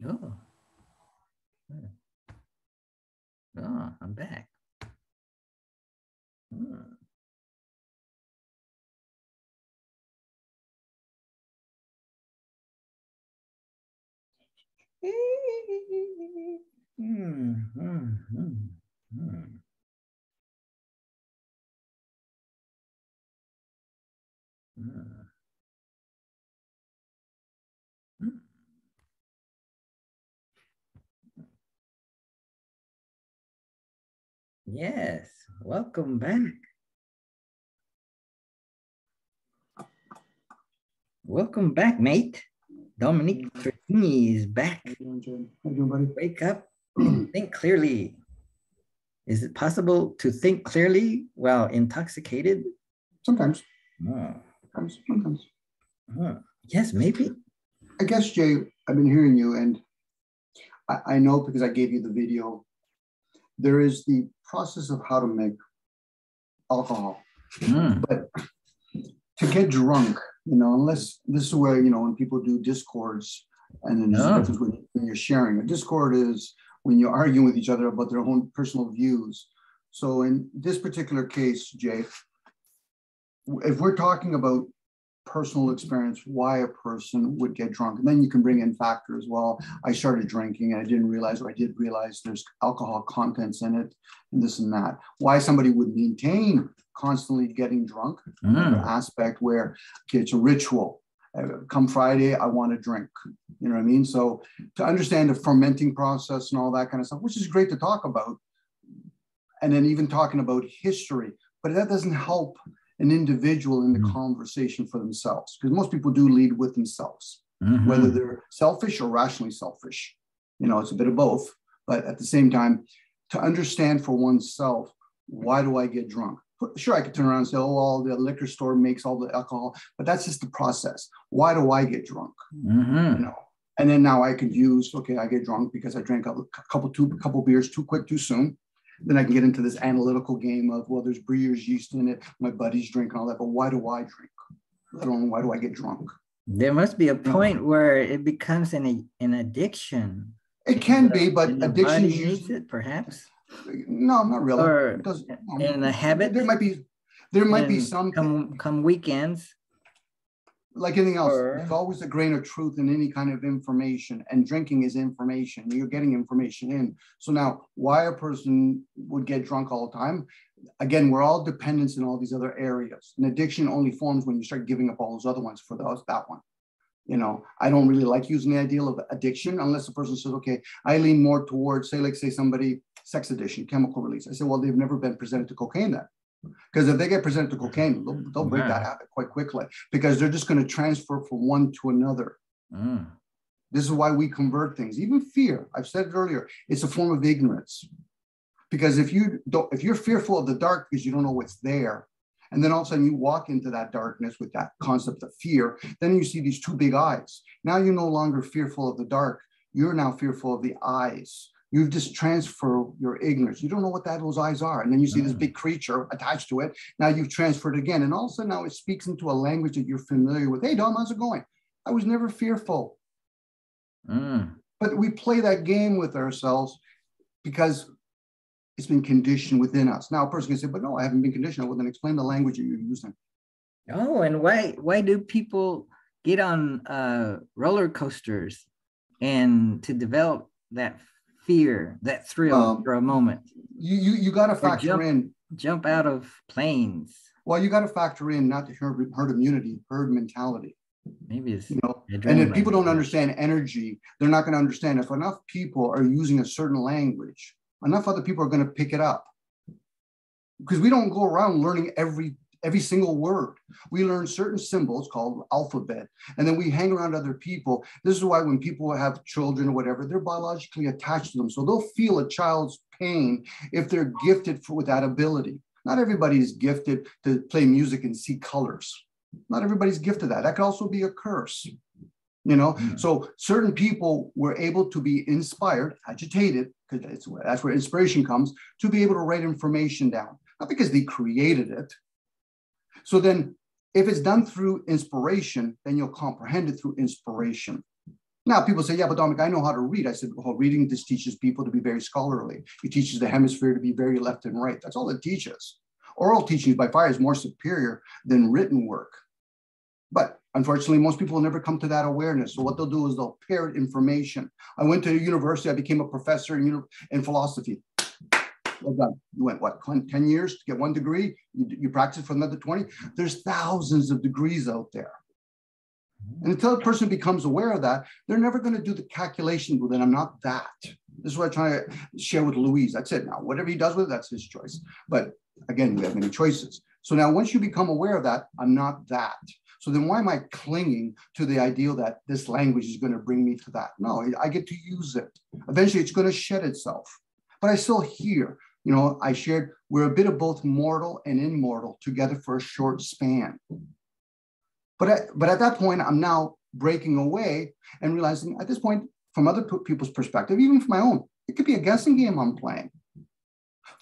Oh, oh, I'm back. Hmm. Hmm, hmm, hmm, hmm. Hmm. Hmm. Yes, welcome back. Welcome back, mate. Dominic Fertini is back. How you doing, Jay? How you doing, buddy? Wake up and think clearly. Is it possible to think clearly while intoxicated? Sometimes. Oh. Sometimes. Oh. Yes, maybe. I guess, Jay, I've been hearing you, and I know because I gave you the video, there is the process of how to make alcohol. But to get drunk, unless this is where, when people do discords, and then there's a difference when you're sharing. A discord is when you're arguing with each other about their own personal views. So in this particular case, Jay, if we're talking about personal experience, why a person would get drunk, and then you can bring in factors. Well, I started drinking and I didn't realize, or I did realize there's alcohol contents in it, and this and that. Why somebody would maintain constantly getting drunk, another aspect where, okay, it's a ritual. Come Friday, I want to drink. You know what I mean? So to understand the fermenting process and all that kind of stuff, which is great to talk about, and then even talking about history, but that doesn't help an individual in the conversation for themselves, because most people do lead with themselves, whether they're selfish or rationally selfish. It's a bit of both, but at the same time, to understand for oneself, why do I get drunk? Sure, I could turn around and say, oh, all the liquor store makes all the alcohol, but that's just the process. Why do I get drunk? And then now I could use, okay, I get drunk because I drank a couple beers too quick, too soon. Then I can get into this analytical game of, well, there's brewer's yeast in it. My buddies drink and all that, but why do I drink? Let alone why do I get drunk? There must be a point where it becomes an addiction. It can be, but addiction needs it, perhaps. No, not really. Or in a habit. There might be some come weekends. Like anything else, there's always a grain of truth in any kind of information, and drinking is information. You're getting information in. So now, why a person would get drunk all the time? Again, we're all dependents in all these other areas. An addiction only forms when you start giving up all those other ones for that one. I don't really like using the ideal of addiction unless the person says, okay, I lean more towards, say somebody, sex addiction, chemical release. I say, well, they've never been presented to cocaine then. Because if they get presented to cocaine, they'll break that habit quite quickly, because they're just going to transfer from one to another. This is why we convert things. Even fear, I've said it earlier, it's a form of ignorance. Because if you're fearful of the dark because you don't know what's there, and then all of a sudden you walk into that darkness with that concept of fear, then you see these two big eyes. Now you're no longer fearful of the dark. You're now fearful of the eyes. You just transfer your ignorance. You don't know what those eyes are. And then you see this big creature attached to it. Now you've transferred again. And all of a sudden now it speaks into a language that you're familiar with. Hey, Dom, how's it going? I was never fearful. But we play that game with ourselves because it's been conditioned within us. Now a person can say, but no, I haven't been conditioned. Well, then explain the language that you're using. Oh, and why do people get on roller coasters and to develop that fear, that thrill for a moment? You got to factor in. Jump out of planes. Well, you got to factor in not the herd immunity, herd mentality. Maybe it's and if people don't understand energy, they're not going to understand. If enough people are using a certain language, enough other people are going to pick it up. Because we don't go around learning every single word. We learn certain symbols called alphabet, and then we hang around other people. This is why when people have children or whatever, they're biologically attached to them. So they'll feel a child's pain if they're gifted with that ability. Not everybody is gifted to play music and see colors. Not everybody's gifted that. That could also be a curse. So certain people were able to be inspired, agitated, because that's where inspiration comes, to be able to write information down. Not because they created it. So then if it's done through inspiration, then you'll comprehend it through inspiration. Now, people say, yeah, but Dominic, I know how to read. I said, well, reading just teaches people to be very scholarly. It teaches the hemisphere to be very left and right. That's all it teaches. Oral teaching by far is more superior than written work. But unfortunately, most people will never come to that awareness. So what they'll do is they'll parrot information. I went to university. I became a professor in philosophy. Well done. You went, what, 10 years to get one degree? You practice for another 20? There's thousands of degrees out there. And until a person becomes aware of that, they're never going to do the calculation. Well, then I'm not that. This is what I try to share with Louise. That's it. Now, whatever he does with it, that's his choice. But again, we have many choices. So now once you become aware of that, I'm not that. So then why am I clinging to the ideal that this language is going to bring me to that? No, I get to use it. Eventually, it's going to shed itself. But I still hear, you know, I shared, we're a bit of both mortal and immortal together for a short span. But at that point, I'm now breaking away and realizing at this point, from other people's perspective, even from my own, it could be a guessing game I'm playing.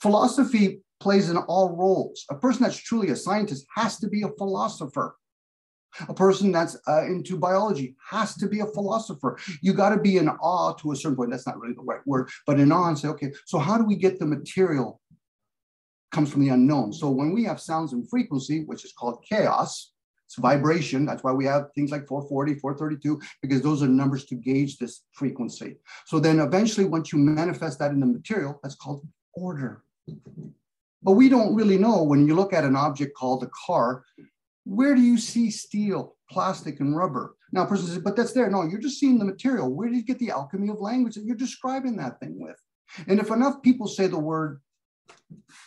Philosophy plays in all roles. A person that's truly a scientist has to be a philosopher. A person that's into biology has to be a philosopher. You got to be in awe to a certain point. That's not really the right word, but in awe and say, okay, so how do we get the material? Comes from the unknown. So when we have sounds and frequency, which is called chaos, it's vibration. That's why we have things like 440, 432, because those are numbers to gauge this frequency. So then eventually, once you manifest that in the material, that's called order. But we don't really know when you look at an object called a car, where do you see steel, plastic, and rubber? Now, a person says, but that's there. No, you're just seeing the material. Where did you get the alchemy of language that you're describing that thing with? And if enough people say the word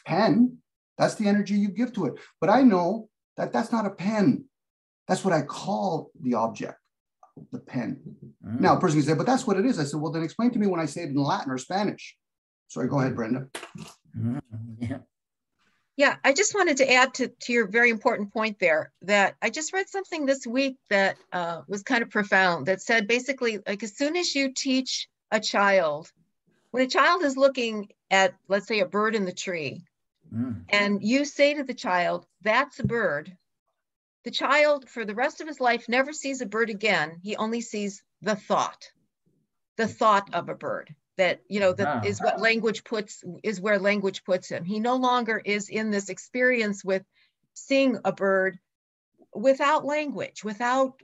pen, that's the energy you give to it. But I know that that's not a pen. That's what I call the object, the pen. Mm. Now, a person can say, but that's what it is. I said, well, then explain to me when I say it in Latin or Spanish. Sorry, go ahead, Brenda. Mm. Yeah. Yeah, I just wanted to add to your very important point there that I just read something this week that was kind of profound that said basically, like as soon as you teach a child, when a child is looking at, let's say, a bird in the tree, and you say to the child, that's a bird, the child for the rest of his life never sees a bird again. He only sees the thought of a bird. That, you know, that is what language puts, is where language puts him. He no longer is in this experience with seeing a bird without language, without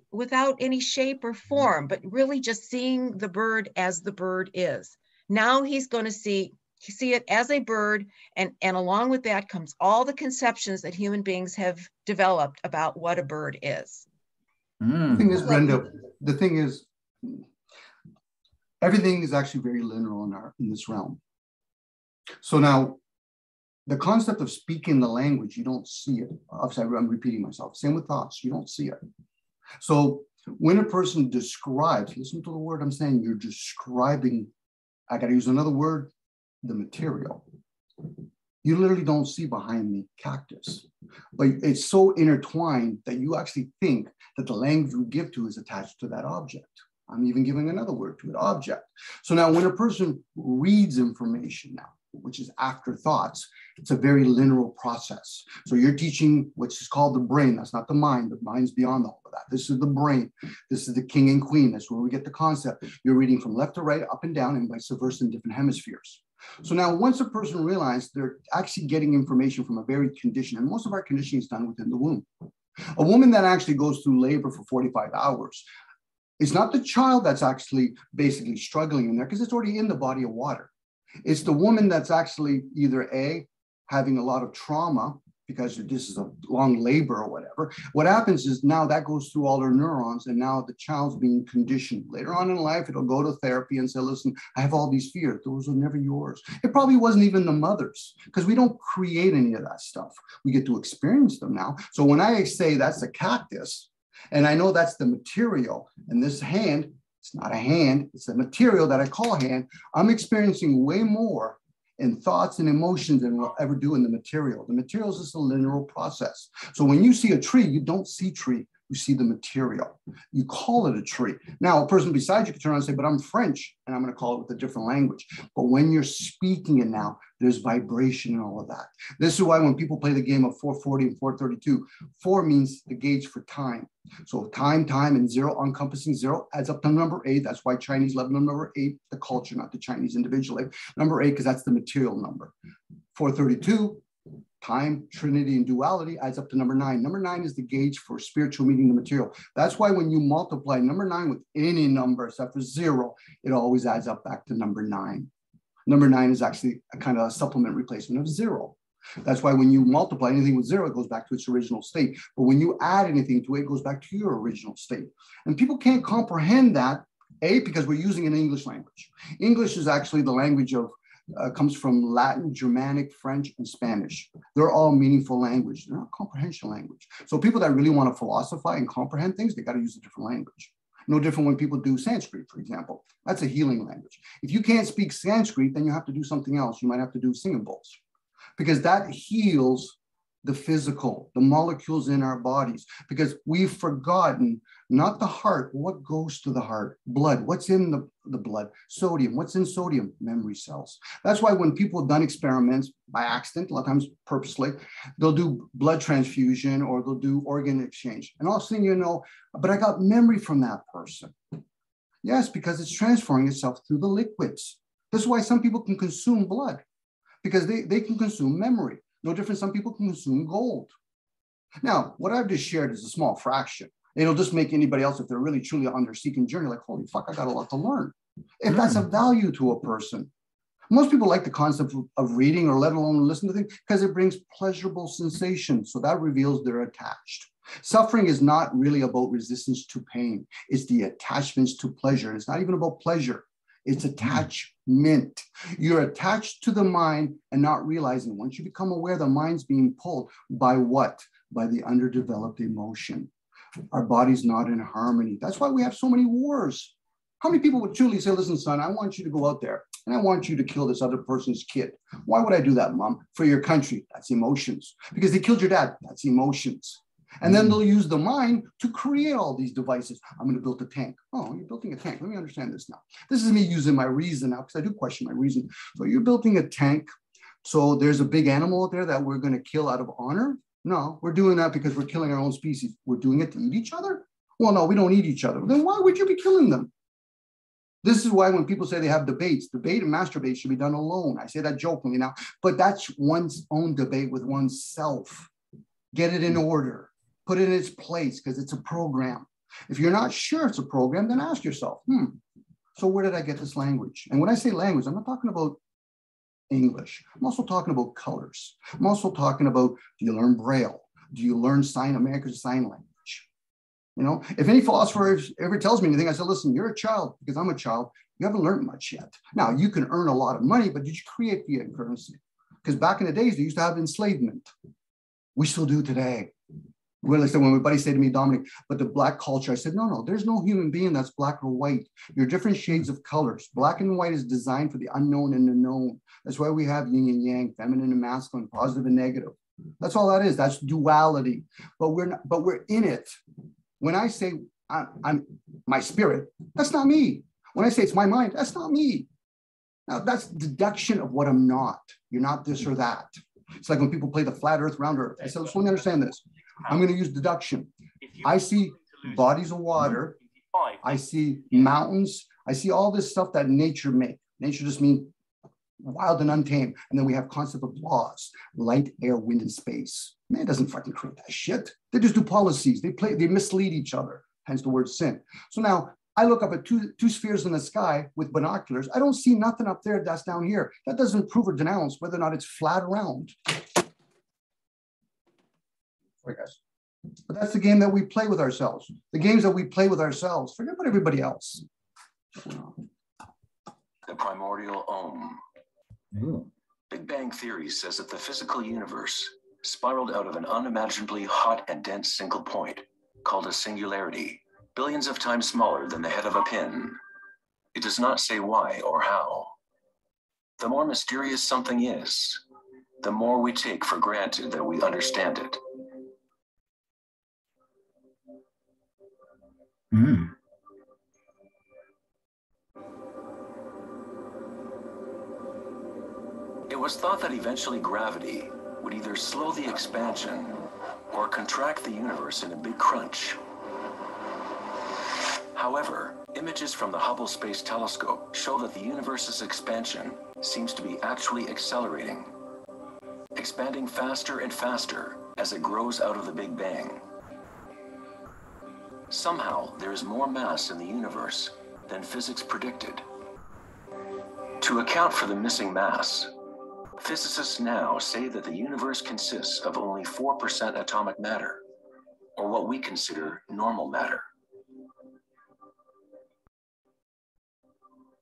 any shape or form, but really just seeing the bird as the bird is. Now he's going to see it as a bird, and along with that comes all the conceptions that human beings have developed about what a bird is. The thing is, Brenda, the thing is, everything is actually very linear in this realm. So now, the concept of speaking the language, you don't see it. Obviously, I'm repeating myself. Same with thoughts, you don't see it. So when a person describes, listen to the word I'm saying, you're describing, I got to use another word, the material. You literally don't see behind the cactus. But it's so intertwined that you actually think that the language you give to is attached to that object. I'm even giving another word to it, object. So now when a person reads information now, which is after thoughts, it's a very linear process. So you're teaching which is called the brain. That's not the mind. The mind's beyond all of that. This is the brain. This is the king and queen. That's where we get the concept. You're reading from left to right, up and down, and vice versa in different hemispheres. So now once a person realizes they're actually getting information from a varied condition, and most of our conditioning is done within the womb. A woman that actually goes through labor for 45 hours, it's not the child that's actually basically struggling in there because it's already in the body of water. It's the woman that's actually either A, having a lot of trauma because this is a long labor or whatever. What happens is now that goes through all her neurons and now the child's being conditioned. Later on in life, it'll go to therapy and say, listen, I have all these fears. Those are never yours. It probably wasn't even the mother's because we don't create any of that stuff. We get to experience them now. So when I say that's a cactus, and I know that's the material, and this hand, it's not a hand, it's a material that I call hand, I'm experiencing way more in thoughts and emotions than we'll ever do in the material. The material is just a linear process. So when you see a tree, you don't see tree. you see the material. You call it a tree. Now, a person beside you can turn around and say, but I'm French, and I'm going to call it with a different language. But when you're speaking it now, there's vibration and all of that. This is why when people play the game of 440 and 432, 4 means the gauge for time. So time, and 0, encompassing 0, adds up to number 8. That's why Chinese love number 8, the culture, not the Chinese individually. Number 8, because that's the material number. 432, time, trinity, and duality adds up to number 9. Number 9 is the gauge for spiritual meeting the material. That's why when you multiply number 9 with any number except for 0, it always adds up back to number 9. Number 9 is actually a kind of a supplement replacement of 0. That's why when you multiply anything with 0, it goes back to its original state. But when you add anything to it, it goes back to your original state. And people can't comprehend that, A, because we're using an English language. English is actually the language of comes from Latin, Germanic, French, and Spanish. They're all meaningful language. They're not comprehension language. So people that really want to philosophize and comprehend things, they got to use a different language. No different when people do Sanskrit, for example. That's a healing language. If you can't speak Sanskrit, then you have to do something else. You might have to do singing bowls, because that heals the physical, the molecules in our bodies, because we've forgotten not the heart, what goes to the heart, blood, what's in the blood, sodium, what's in sodium, memory cells. That's why when people have done experiments by accident, a lot of times purposely, they'll do blood transfusion or they'll do organ exchange. And all of a sudden, you know, but I got memory from that person. Yes, because it's transferring itself through the liquids. This is why some people can consume blood, because they can consume memory. No different, some people can consume gold. Now, what I've just shared is a small fraction. It'll just make anybody else, if they're really truly on their seeking journey, like, holy fuck, I got a lot to learn. If that's of value to a person. Most people like the concept of reading, or let alone listen to things, because it brings pleasurable sensations. So that reveals they're attached. Suffering is not really about resistance to pain. It's the attachments to pleasure. It's not even about pleasure. It's attachment. You're attached to the mind and not realizing. Once you become aware, the mind's being pulled by what? By the underdeveloped emotion. Our body's not in harmony. That's why we have so many wars. How many people would truly say, listen, son, I want you to go out there and I want you to kill this other person's kid. Why would I do that, mom? For your country. That's emotions. Because they killed your dad. That's emotions. And then they'll use the mind to create all these devices. I'm going to build a tank. Oh, you're building a tank. Let me understand this now. This is me using my reason now, because I do question my reason. So you're building a tank. So there's a big animal out there that we're going to kill out of honor? No, we're doing that because we're killing our own species. We're doing it to eat each other? Well, no, we don't eat each other. Then why would you be killing them? This is why when people say they have debates, debate and masturbate should be done alone. I say that jokingly now, but that's one's own debate with oneself. Get it in order. Put it in its place, because it's a program. If you're not sure it's a program, then ask yourself, so where did I get this language? And when I say language, I'm not talking about English. I'm also talking about colors. I'm also talking about, do you learn Braille? Do you learn American Sign Language? You know, if any philosopher ever tells me anything, I say, listen, you're a child, because I'm a child. You haven't learned much yet. Now, you can earn a lot of money, but did you create fiat currency? Because back in the days, they used to have enslavement. We still do today. When my buddy said to me, Dominic, but the black culture, I said, no, there's no human being that's black or white. You're different shades of colors. Black and white is designed for the unknown and the known. That's why we have yin and yang, feminine and masculine, positive and negative. That's all that is. That's duality. But we're in it. When I say I'm my spirit, that's not me. When I say it's my mind, that's not me. Now that's deduction of what I'm not. You're not this or that. It's like when people play the flat earth, round earth. I said, let's let me understand this. I'm going to use deduction. I see bodies of water. I see mountains. I see all this stuff that nature makes. Nature just means wild and untamed. And then we have concept of laws, light, air, wind, and space. Man doesn't fucking create that shit. They just do policies. They mislead each other, hence the word sin. So now I look up at two spheres in the sky with binoculars. I don't see nothing up there that's down here. That doesn't prove or denounce whether or not it's flat or round. Sorry, guys. But that's the game that we play with ourselves. The games that we play with ourselves. Forget about everybody else. The primordial Om. Big Bang Theory says that the physical universe spiraled out of an unimaginably hot and dense single point called a singularity, billions of times smaller than the head of a pin. It does not say why or how. The more mysterious something is, the more we take for granted that we understand it. Mm. It was thought that eventually gravity would either slow the expansion or contract the universe in a big crunch. However, images from the Hubble Space Telescope show that the universe's expansion seems to be actually accelerating, expanding faster and faster as it grows out of the Big Bang. Somehow, there is more mass in the universe than physics predicted. To account for the missing mass, physicists now say that the universe consists of only 4% atomic matter, or what we consider normal matter.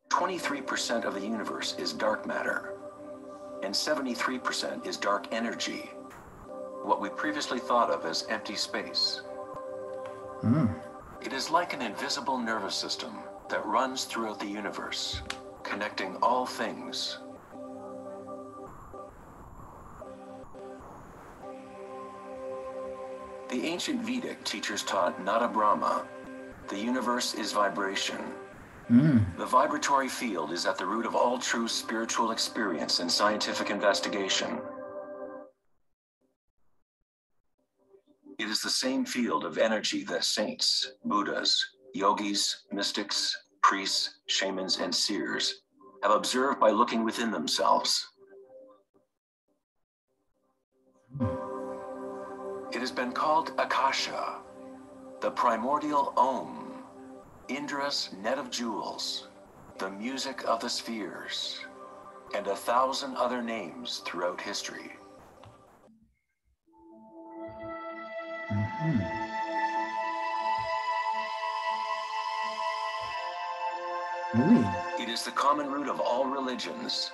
23% of the universe is dark matter, and 73% is dark energy, what we previously thought of as empty space. It is like an invisible nervous system that runs throughout the universe, connecting all things. The ancient Vedic teachers taught Nada Brahma, the universe is vibration. The vibratory field is at the root of all true spiritual experience and scientific investigation. It is the same field of energy that saints, Buddhas, yogis, mystics, priests, shamans, and seers have observed by looking within themselves. It has been called Akasha, the primordial Om, Indra's net of jewels, the music of the spheres, and 1,000 other names throughout history. It is the common root of all religions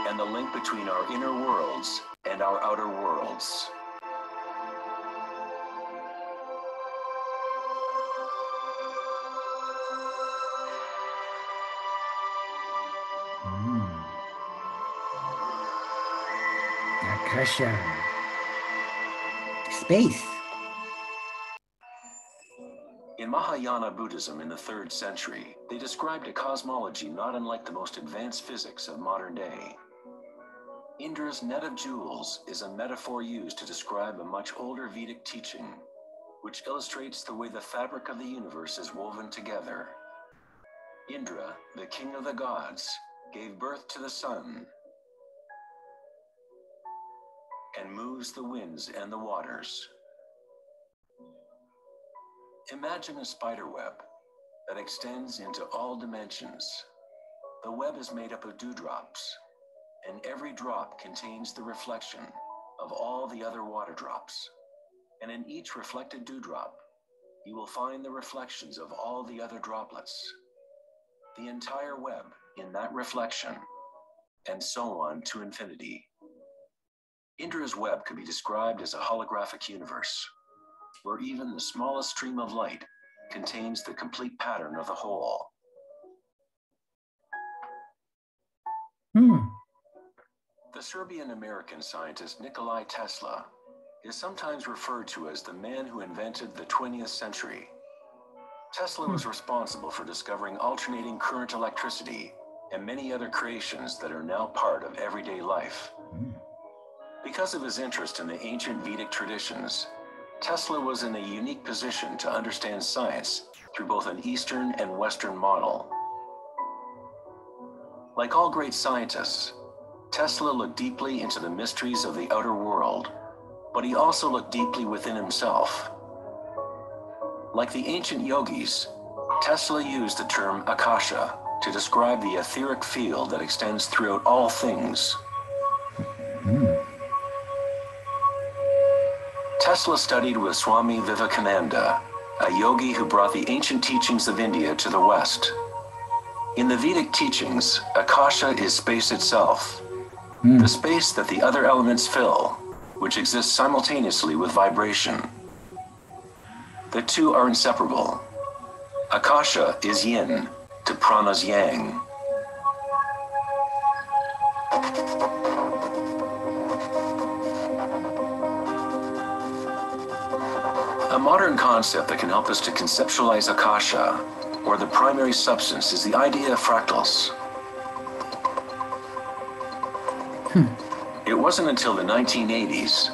and the link between our inner worlds and our outer worlds. Akasha. Space. In Mahayana Buddhism in the 3rd century, they described a cosmology not unlike the most advanced physics of modern day. Indra's net of jewels is a metaphor used to describe a much older Vedic teaching, which illustrates the way the fabric of the universe is woven together. Indra, the king of the gods, gave birth to the sun and moves the winds and the waters. Imagine a spider web that extends into all dimensions. The web is made up of dewdrops, and every drop contains the reflection of all the other water drops. And in each reflected dewdrop, you will find the reflections of all the other droplets. The entire web in that reflection, and so on to infinity. Indra's web could be described as a holographic universe, where even the smallest stream of light contains the complete pattern of the whole. The Serbian-American scientist Nikola Tesla is sometimes referred to as the man who invented the 20th century. Tesla was responsible for discovering alternating current electricity and many other creations that are now part of everyday life. Because of his interest in the ancient Vedic traditions, Tesla was in a unique position to understand science through both an Eastern and Western model. Like all great scientists, Tesla looked deeply into the mysteries of the outer world, but he also looked deeply within himself. Like the ancient yogis, Tesla used the term Akasha to describe the etheric field that extends throughout all things. Tesla studied with Swami Vivekananda, a yogi who brought the ancient teachings of India to the West. In the Vedic teachings, Akasha is space itself, the space that the other elements fill, which exists simultaneously with vibration. The two are inseparable. Akasha is yin to prana's yang. A modern concept that can help us to conceptualize Akasha, or the primary substance, is the idea of fractals. It wasn't until the 1980s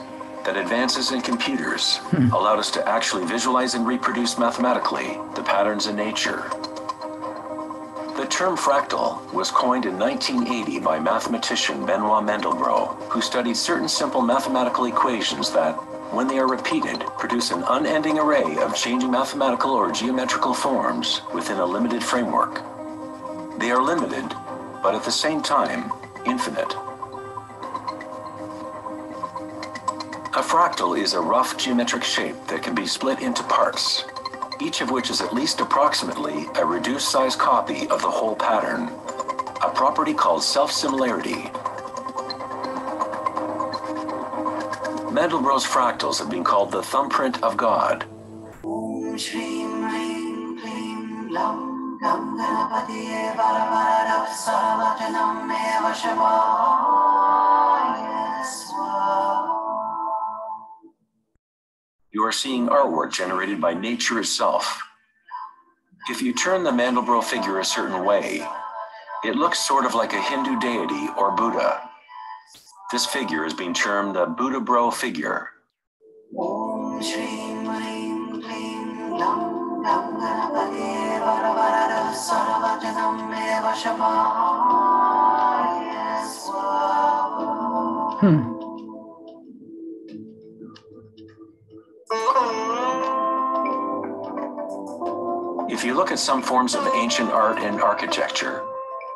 that advances in computers allowed us to actually visualize and reproduce mathematically the patterns in nature. The term fractal was coined in 1980 by mathematician Benoit Mandelbrot, who studied certain simple mathematical equations that, when they are repeated, produce an unending array of changing mathematical or geometrical forms within a limited framework. They are limited, but at the same time, infinite. A fractal is a rough geometric shape that can be split into parts, each of which is at least approximately a reduced size copy of the whole pattern, a property called self-similarity. Mandelbrot's fractals have been called the thumbprint of God. You are seeing artwork generated by nature itself. If you turn the Mandelbrot figure a certain way, it looks sort of like a Hindu deity or Buddha. This figure is being termed the Buddha-bro figure. If you look at some forms of ancient art and architecture,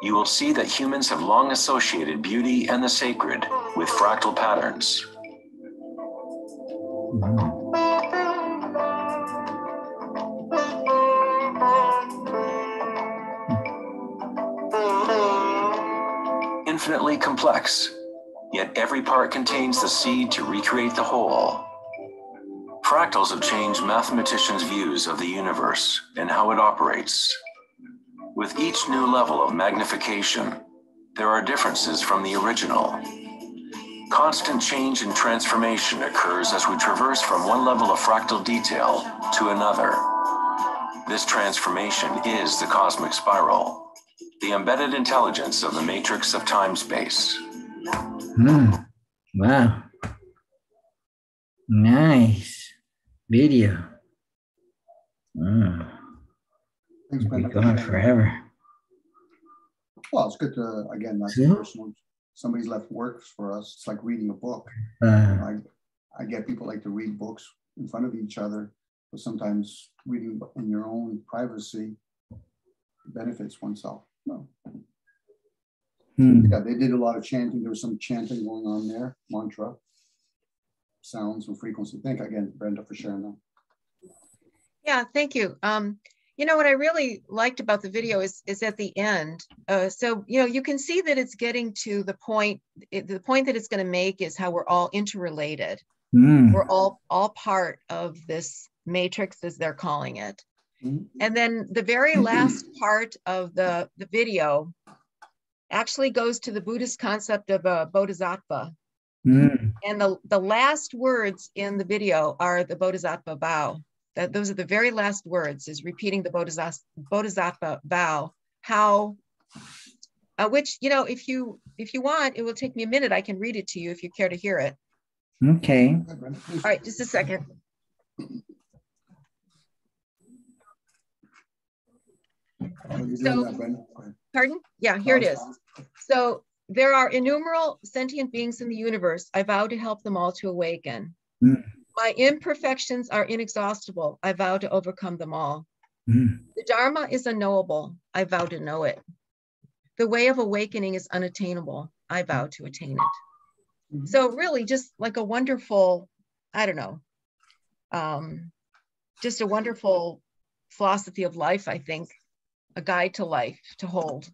you will see that humans have long associated beauty and the sacred with fractal patterns. Infinitely complex, yet every part contains the seed to recreate the whole. Fractals have changed mathematicians' views of the universe and how it operates. With each new level of magnification, there are differences from the original. Constant change and transformation occurs as we traverse from one level of fractal detail to another. This transformation is the cosmic spiral, the embedded intelligence of the matrix of time-space. Wow. Nice video. Thanks, We'll be going forever. Well, it's good to, again, that's personal. Somebody's left work for us. It's like reading a book. I get people like to read books in front of each other, but sometimes reading in your own privacy benefits oneself. No. Yeah, they did a lot of chanting. There was some chanting going on there, mantra, sounds and frequency. Thank you again, Brenda, for sharing that. Yeah, thank you. You know, what I really liked about the video is at the end. So, you know, you can see that it's getting to the point that it's going to make is how we're all interrelated. We're all part of this matrix, as they're calling it. And then the very last part of the video actually goes to the Buddhist concept of a bodhisattva. And the last words in the video are the bodhisattva vow. Those are the very last words, is repeating the bodhisattva vow. How, which, you know, if you want, it will take me a minute. I can read it to you if you care to hear it. Okay. All right, just a second. So, pardon? Yeah, here it is. So there are innumerable sentient beings in the universe. I vow to help them all to awaken. My imperfections are inexhaustible. I vow to overcome them all. The Dharma is unknowable. I vow to know it. The way of awakening is unattainable. I vow to attain it. So really just like a wonderful, I don't know, just a wonderful philosophy of life, I think, a guide to life to hold.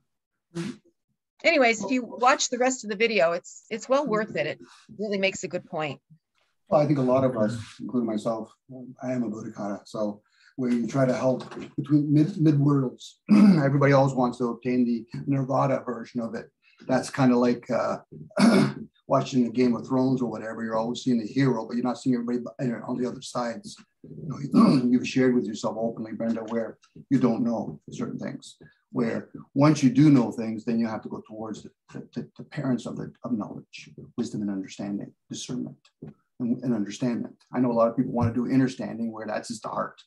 Anyways, if you watch the rest of the video, it's well worth it. It really makes a good point. Well, I think a lot of us, including myself, I am a Bodhisattva. So we try to help between mid-worlds. Everybody always wants to obtain the Nirvana version of it. That's kind of like watching a Game of Thrones or whatever. You're always seeing the hero, but you're not seeing everybody on the other sides. You've shared with yourself openly, Brenda, where you don't know certain things, where once you do know things, then you have to go towards the parents of knowledge, wisdom and understanding, discernment and understanding. I know a lot of people want to do understanding, where that's just the heart.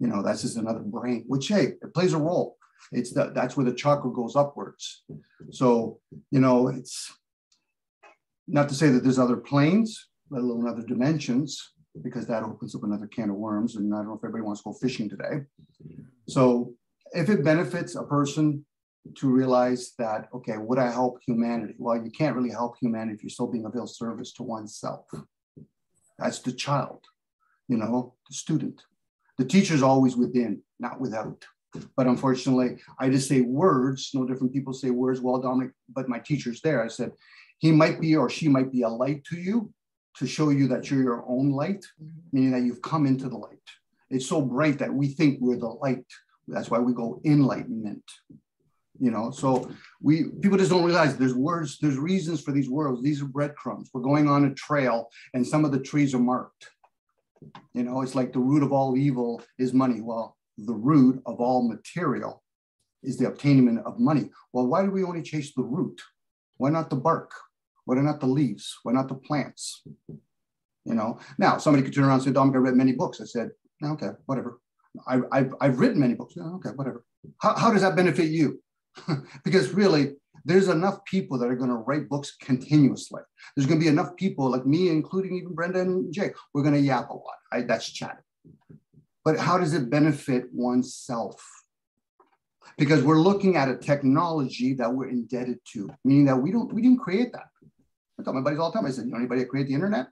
That's just another brain, which, hey, it plays a role. That's where the chakra goes upwards. So, it's not to say that there's other planes, let alone other dimensions, because that opens up another can of worms. And I don't know if everybody wants to go fishing today. So if it benefits a person to realize that, okay, would I help humanity? Well, you can't really help humanity if you're still being of ill service to oneself. That's the child, the student. The teacher's always within, not without. But unfortunately, I just say words. No different people say words. Well, Dominic, but my teacher's there. I said, he might be or she might be a light to you, to show you that you're your own light, meaning that you've come into the light. It's so bright that we think we're the light. That's why we go enlightenment. So people just don't realize there's words, there's reasons for these words. These are breadcrumbs. We're going on a trail and some of the trees are marked. It's like the root of all evil is money. Well, the root of all material is the obtainment of money. Well, why do we only chase the root? Why not the bark? Why not the leaves? Why not the plants? Now somebody could turn around and say, Dominic, I read many books. I said, okay, whatever. I've written many books. Okay, whatever. How does that benefit you? Because really, there's enough people that are going to write books continuously. There's going to be enough people like me, including even Brenda and Jay. We're going to yap a lot. That's chatting. But how does it benefit oneself? Because we're looking at a technology that we're indebted to, meaning that we didn't create that. I tell my buddies all the time, I said, anybody create the internet?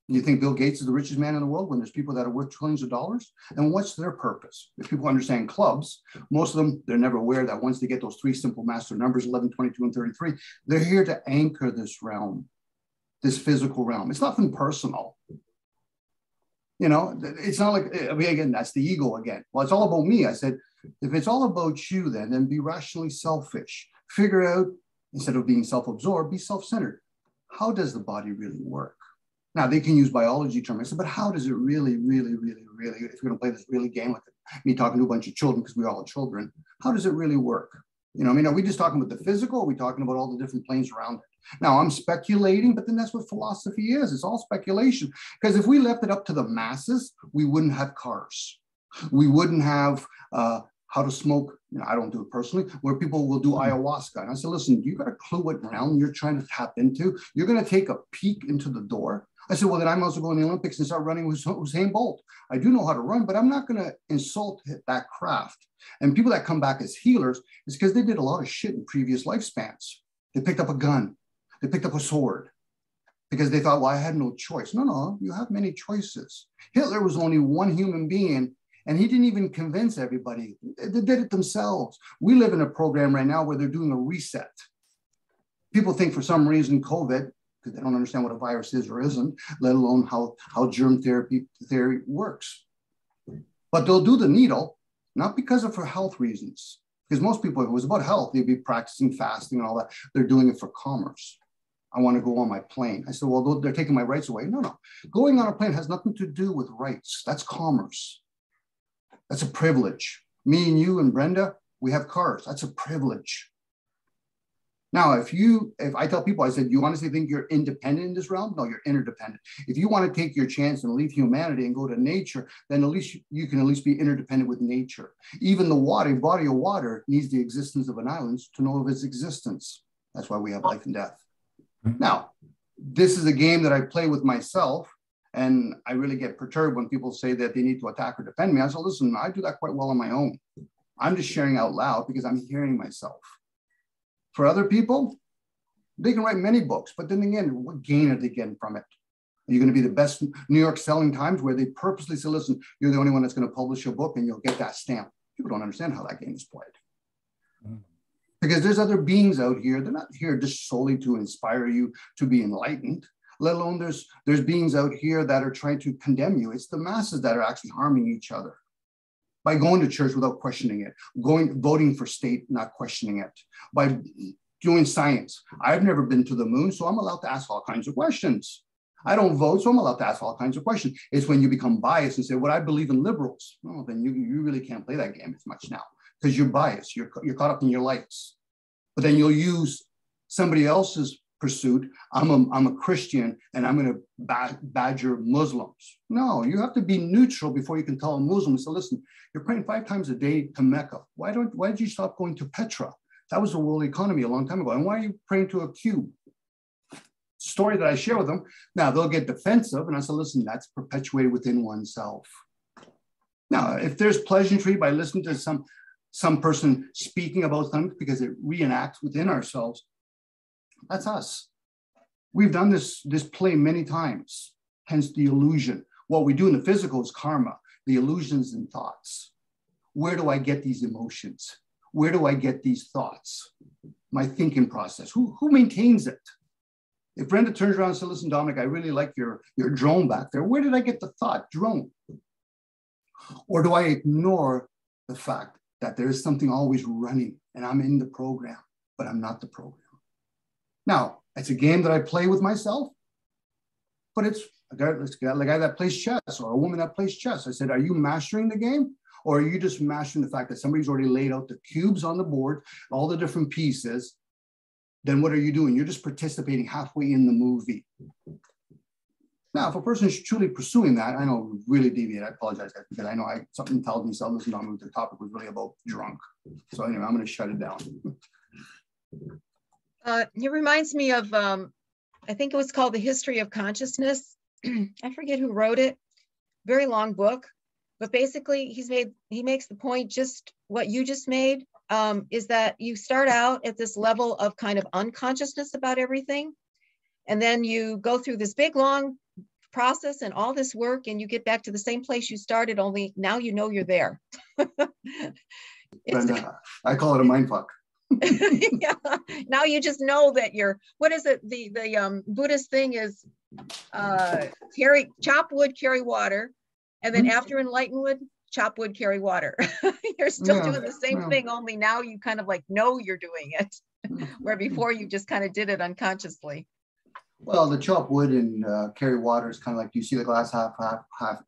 You think Bill Gates is the richest man in the world when there's people that are worth trillions of dollars? And what's their purpose? If people understand clubs, most of them, they're never aware that once they get those three simple master numbers, 11, 22, and 33, they're here to anchor this realm, this physical realm. It's nothing personal. It's not like, again, that's the ego again. Well, it's all about me. I said, if it's all about you, then be rationally selfish. Figure out, instead of being self-absorbed, be self-centered. How does the body really work? Now, they can use biology terms. I said, but how does it really, really, really, really, if you're going to play this really game like me talking to a bunch of children, because we all are children, how does it really work? Are we just talking about the physical? Or are we talking about all the different planes around it? Now, I'm speculating, but then that's what philosophy is. It's all speculation. Because if we left it up to the masses, we wouldn't have cars. We wouldn't have how to smoke. I don't do it personally, where people will do ayahuasca. And I said, listen, you got a clue what realm you're trying to tap into? You're going to take a peek into the door. I said, well, then I'm also going to the Olympics and start running with Usain Bolt. I do know how to run, but I'm not going to insult that craft. And people that come back as healers is because they did a lot of shit in previous lifespans. They picked up a gun. They picked up a sword because they thought, well, I had no choice. No, you have many choices. Hitler was only one human being, and he didn't even convince everybody. They did it themselves. We live in a program right now where they're doing a reset. People think for some reason COVID, because they don't understand what a virus is or isn't, let alone how germ theory works. But they'll do the needle, not because of for health reasons. Because most people, if it was about health, they'd be practicing fasting and all that. They're doing it for commerce. I want to go on my plane. I said, well, they're taking my rights away. No. Going on a plane has nothing to do with rights. That's commerce. That's a privilege. Me and you and Brenda, we have cars. That's a privilege. Now, if I tell people, I said, you honestly think you're independent in this realm? No, you're interdependent. If you want to take your chance and leave humanity and go to nature, then at least you can at least be interdependent with nature. Even the body of water needs the existence of an island to know of its existence. That's why we have life and death. Now, this is a game that I play with myself, and I really get perturbed when people say that they need to attack or defend me. I said, listen, I do that quite well on my own. I'm just sharing out loud because I'm hearing myself. For other people, they can write many books, but then again, what gain are they getting from it? Are you going to be the best New York selling Times, where they purposely say, listen, you're the only one that's going to publish a book and you'll get that stamp? People don't understand how that game is played. Because there's other beings out here. They're not here just solely to inspire you to be enlightened, let alone there's beings out here that are trying to condemn you. It's the masses that are actually harming each other. By going to church without questioning it, voting for state, not questioning it, by doing science. I've never been to the moon, so I'm allowed to ask all kinds of questions. I don't vote, so I'm allowed to ask all kinds of questions. It's when you become biased and say, well, I believe in liberals. Well, then you really can't play that game as much now because you're biased. You're caught up in your likes. But then you'll use somebody else's pursuit. I'm a Christian and I'm going to badger Muslims. No, you have to be neutral before you can tell a Muslim. So listen, you're praying 5 times a day to Mecca. Why did you stop going to Petra? That was the world economy a long time ago. And why are you praying to a cube? Story that I share with them. Now they'll get defensive, and I say, listen, that's perpetuated within oneself. Now, if there's pleasantry by listening to some person speaking about something because it reenacts within ourselves, that's us. We've done this play many times, hence the illusion. What we do in the physical is karma, the illusions and thoughts. Where do I get these emotions? Where do I get these thoughts? My thinking process. Who maintains it? If Brenda turns around and says, listen, Dominic, I really like your drone back there. Where did I get the thought drone? Or do I ignore the fact that there is something always running and I'm in the program, but I'm not the program? Now, it's a game that I play with myself, but it's a guy that plays chess or a woman that plays chess. I said, are you mastering the game? Or are you just mastering the fact that somebody's already laid out the cubes on the board, all the different pieces? Then what are you doing? You're just participating halfway in the movie. Now, if a person is truly pursuing that, I know really deviate. I apologize, guys, because I know something tells me so. Listen, the topic was really about drunk. So anyway, I'm going to shut it down. It reminds me of, I think it was called The History of Consciousness. I forget who wrote it. Very long book, but basically he makes the point, just what you just made, is that you start out at this level of kind of unconsciousness about everything. And then you go through this big, long process and all this work, and you get back to the same place you started, only now you know you're there. Brenda, I call it a mind fuck. Yeah. Now you just know that you're, what is it? The Buddhist thing is chop wood, carry water. And then after enlighten wood, chop wood, carry water. You're still doing the same thing, only now you kind of like know you're doing it, where before you just kind of did it unconsciously. Well, the chop wood and carry water is kind of like you see the glass half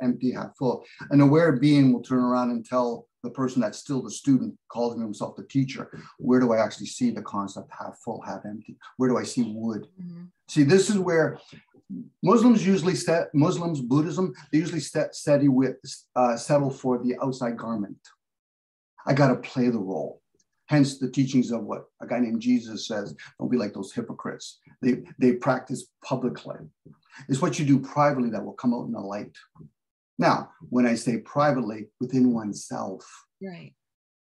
empty, half full. An aware being will turn around and tell the person that's still the student, calling himself the teacher, where do I actually see the concept half full, half empty? Where do I see wood? Mm-hmm. See, this is where Muslims usually Buddhism, they usually settle for the outside garment. I got to play the role. Hence the teachings of what a guy named Jesus says, don't be like those hypocrites. They practice publicly. It's what you do privately that will come out in the light. Now, when I say privately, within oneself. Right.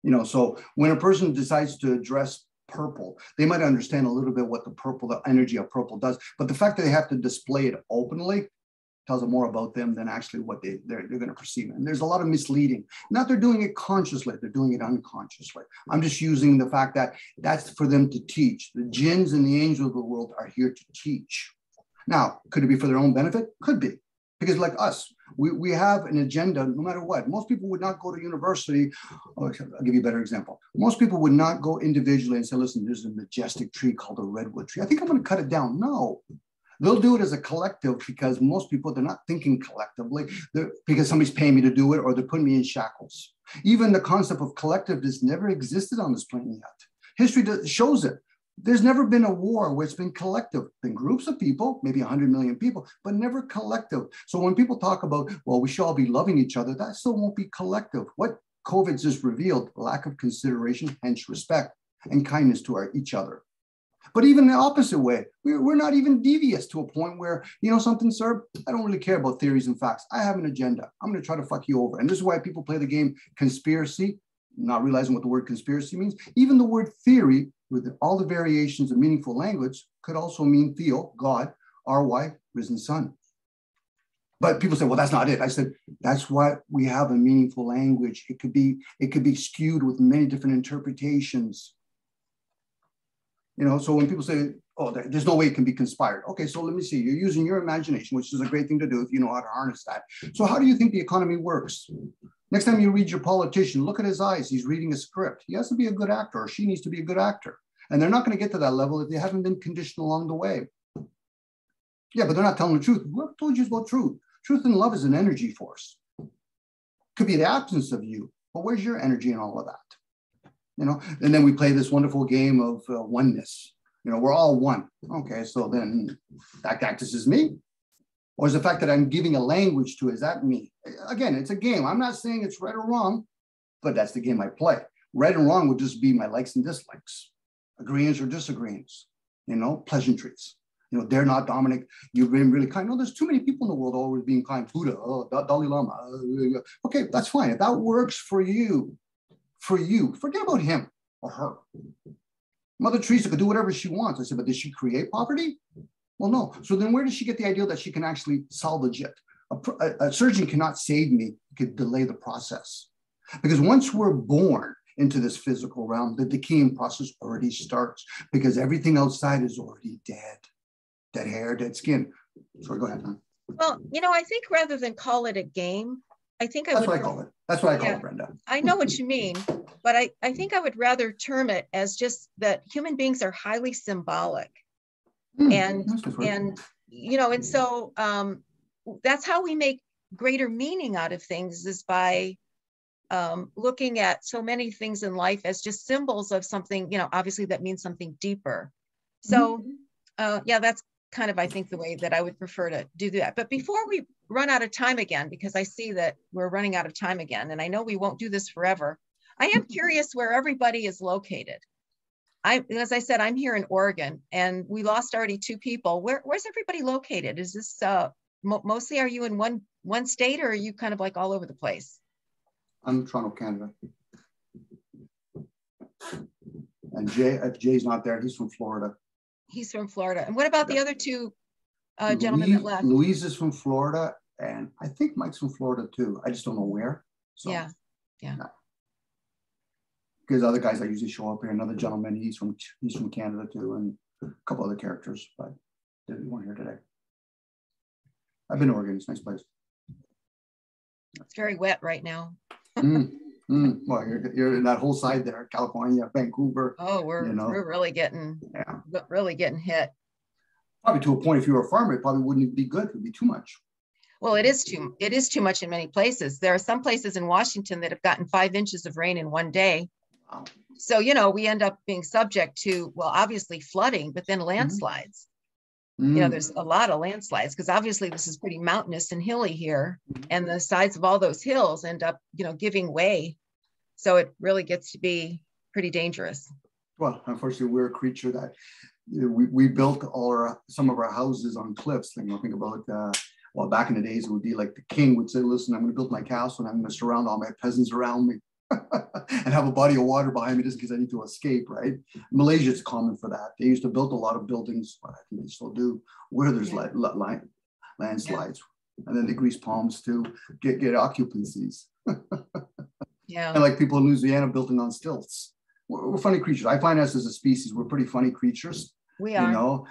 You know, so when a person decides to address purple, they might understand a little bit what the energy of purple does. But the fact that they have to display it openly tells them more about them than actually what they're going to perceive. And there's a lot of misleading. Not they're doing it consciously, they're doing it unconsciously. I'm just using the fact that that's for them to teach. The jinns and the angels of the world are here to teach. Now, could it be for their own benefit? Could be. Because like us, we have an agenda no matter what. Most people would not go to university. I'll give you a better example. Most people would not go individually and say, listen, there's a majestic tree called a redwood tree. I think I'm going to cut it down. No. They'll do it as a collective because most people, they're not thinking collectively because somebody's paying me to do it or they're putting me in shackles. Even the concept of collectiveness never existed on this planet yet. History shows it. There's never been a war where it's been collective. Been groups of people, maybe 100 million people, but never collective. So when people talk about, well, we should all be loving each other, that still won't be collective. What COVID just revealed, lack of consideration, hence respect and kindness to each other. But even the opposite way, we're not even devious to a point where, you know something, sir, I don't really care about theories and facts. I have an agenda. I'm going to try to fuck you over. And this is why people play the game conspiracy, not realizing what the word conspiracy means. Even the word theory, with all the variations of meaningful language, could also mean theo, God, RY, risen sun. But people say, well, that's not it. I said, that's why we have a meaningful language. It could be skewed with many different interpretations. You know, so when people say, oh, there's no way it can be conspired. Okay, so let me see. You're using your imagination, which is a great thing to do if you know how to harness that. So how do you think the economy works? Next time you read your politician, look at his eyes. He's reading a script. He has to be a good actor, or she needs to be a good actor. And they're not going to get to that level if they haven't been conditioned along the way. Yeah, but they're not telling the truth. Who told you about truth? Truth and love is an energy force. Could be the absence of you, but where's your energy in all of that? You know, and then we play this wonderful game of oneness. You know, we're all one. Okay, so then that acts as me. Or is the fact that I'm giving a language to, is that me? Again, it's a game. I'm not saying it's right or wrong, but that's the game I play. Right and wrong would just be my likes and dislikes, agreements or disagreements, you know, pleasantries. You know, they're not Dominic. You've been really kind. No, there's too many people in the world always being kind. Buddha, Dalai Lama. Okay, that's fine. If that works for you, forget about him or her. Mother Teresa could do whatever she wants. I said, but did she create poverty? Well, no. So then where does she get the idea that she can actually salvage it? A surgeon cannot save me, could delay the process. Because once we're born into this physical realm, the decaying process already starts because everything outside is already dead. Dead hair, dead skin. Sorry, go ahead, hon. Well, you know, I think rather than call it a game, I think That's what I call it. That's what I call it, Brenda. I know what you mean, but I think I would rather term it as just that human beings are highly symbolic. And you know, and so that's how we make greater meaning out of things, is by looking at so many things in life as just symbols of something, you know, obviously that means something deeper. So yeah, that's kind of, I think, the way that I would prefer to do that. But before we run out of time again, because I see that we're running out of time again, and I know we won't do this forever, I am curious where everybody is located. As I said, I'm here in Oregon, and we lost already 2 people. Where's everybody located? Is this mostly, are you in one state, or are you kind of like all over the place? I'm in Toronto, Canada. And if Jay's not there, he's from Florida. He's from Florida. And what about the other 2 gentlemen that left? Louise is from Florida, and I think Mike's from Florida too. I just don't know where. So, yeah. Because other guys that usually show up here, another gentleman, he's from Canada too, and a couple other characters, but didn't want here today. I've been to Oregon. It's a nice place. It's very wet right now. Well, you're in that whole side there, California, Vancouver. Oh, we're really getting hit. Probably to a point, if you were a farmer, it probably wouldn't be good. It would be too much. Well, it is too much in many places. There are some places in Washington that have gotten 5 inches of rain in one day. Wow. So, you know, we end up being subject to, well, obviously flooding, but then landslides. You know, there's a lot of landslides because obviously this is pretty mountainous and hilly here, and the sides of all those hills end up, you know, giving way. So it really gets to be pretty dangerous. Well, unfortunately, we're a creature that, you know, we built some of our houses on cliffs. And you know, think about, well, back in the days, it would be like the king would say, listen, I'm going to build my castle and I'm going to surround all my peasants around me and have a body of water behind me just because I need to escape, right? Malaysia is common for that. They used to build a lot of buildings, but I think they still do, where there's landslides. And then they grease palms to get occupancies. Yeah. And like people in Louisiana building on stilts. We're funny creatures. I find us as a species, we're pretty funny creatures. We are. You know,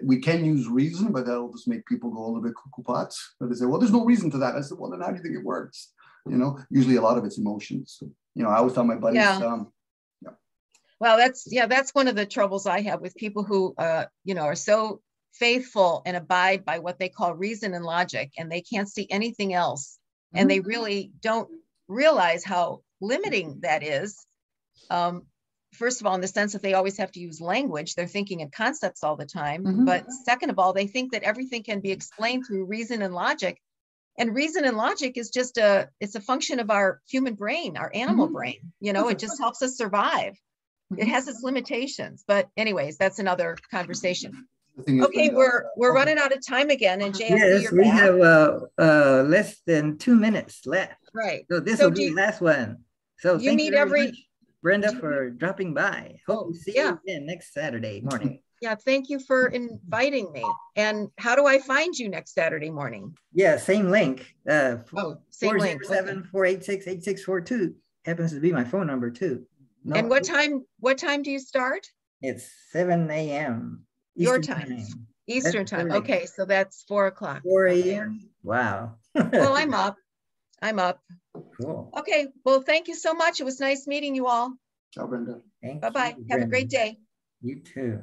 we can use reason, but that'll just make people go a little bit cuckoo pots. But they say, well, there's no reason to that. I said, well, then how do you think it works? You know, usually a lot of it's emotions. You know, I always tell my buddies, Well, that's one of the troubles I have with people who, you know, are so faithful and abide by what they call reason and logic, and they can't see anything else. And they really don't realize how limiting that is. First of all, in the sense that they always have to use language, they're thinking in concepts all the time. But second of all, they think that everything can be explained through reason and logic. And reason and logic is just it's a function of our human brain, our animal brain. You know, it just helps us survive. It has its limitations. But anyways, that's another conversation. Okay, we're running out of time again. And JFD, yes, we have less than 2 minutes left. Right. So this will be the last one. So you meet every much, Brenda, for dropping by. Hope to see you again next Saturday morning. Yeah, thank you for inviting me. And how do I find you next Saturday morning? Yeah, same link. Same link. 407-486-8642 happens to be my phone number too. No. And what time do you start? It's 7 a.m. Your time. Eastern time. Okay, so that's 4 o'clock. 4 a.m. Wow. Well, I'm up. Cool. Okay, well, thank you so much. It was nice meeting you all. Ciao, Brenda. Bye-bye. Have a great day. You too.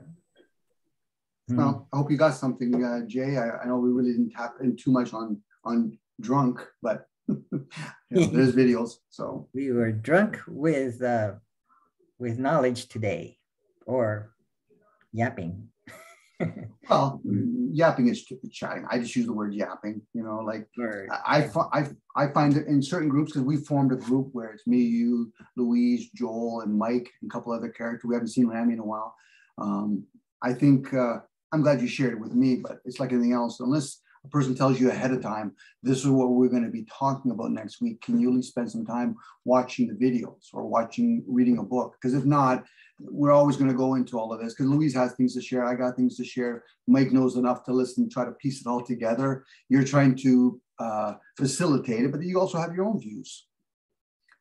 Well, I hope you got something, Jay. I know we really didn't tap in too much on drunk, but there's videos. So we were drunk with knowledge today, or yapping. Well, yapping is chatting. I just use the word yapping. Like I find that in certain groups, because we formed a group where it's me, you, Louise, Joel, and Mike, and a couple other characters. We haven't seen Rami in a while. I think I'm glad you shared it with me, but it's like anything else. Unless a person tells you ahead of time, this is what we're going to be talking about next week, can you at least spend some time watching the videos or reading a book? Because if not, we're always going to go into all of this, because Louise has things to share. I got things to share. Mike knows enough to listen, try to piece it all together. You're trying to facilitate it, but you also have your own views.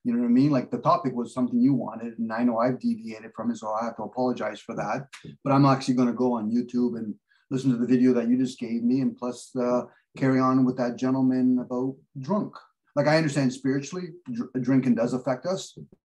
You know what I mean? Like the topic was something you wanted, and I know I've deviated from it, so I have to apologize for that. But I'm actually going to go on YouTube and listen to the video that you just gave me, and plus carry on with that gentleman about drunk. Like I understand spiritually, drinking does affect us,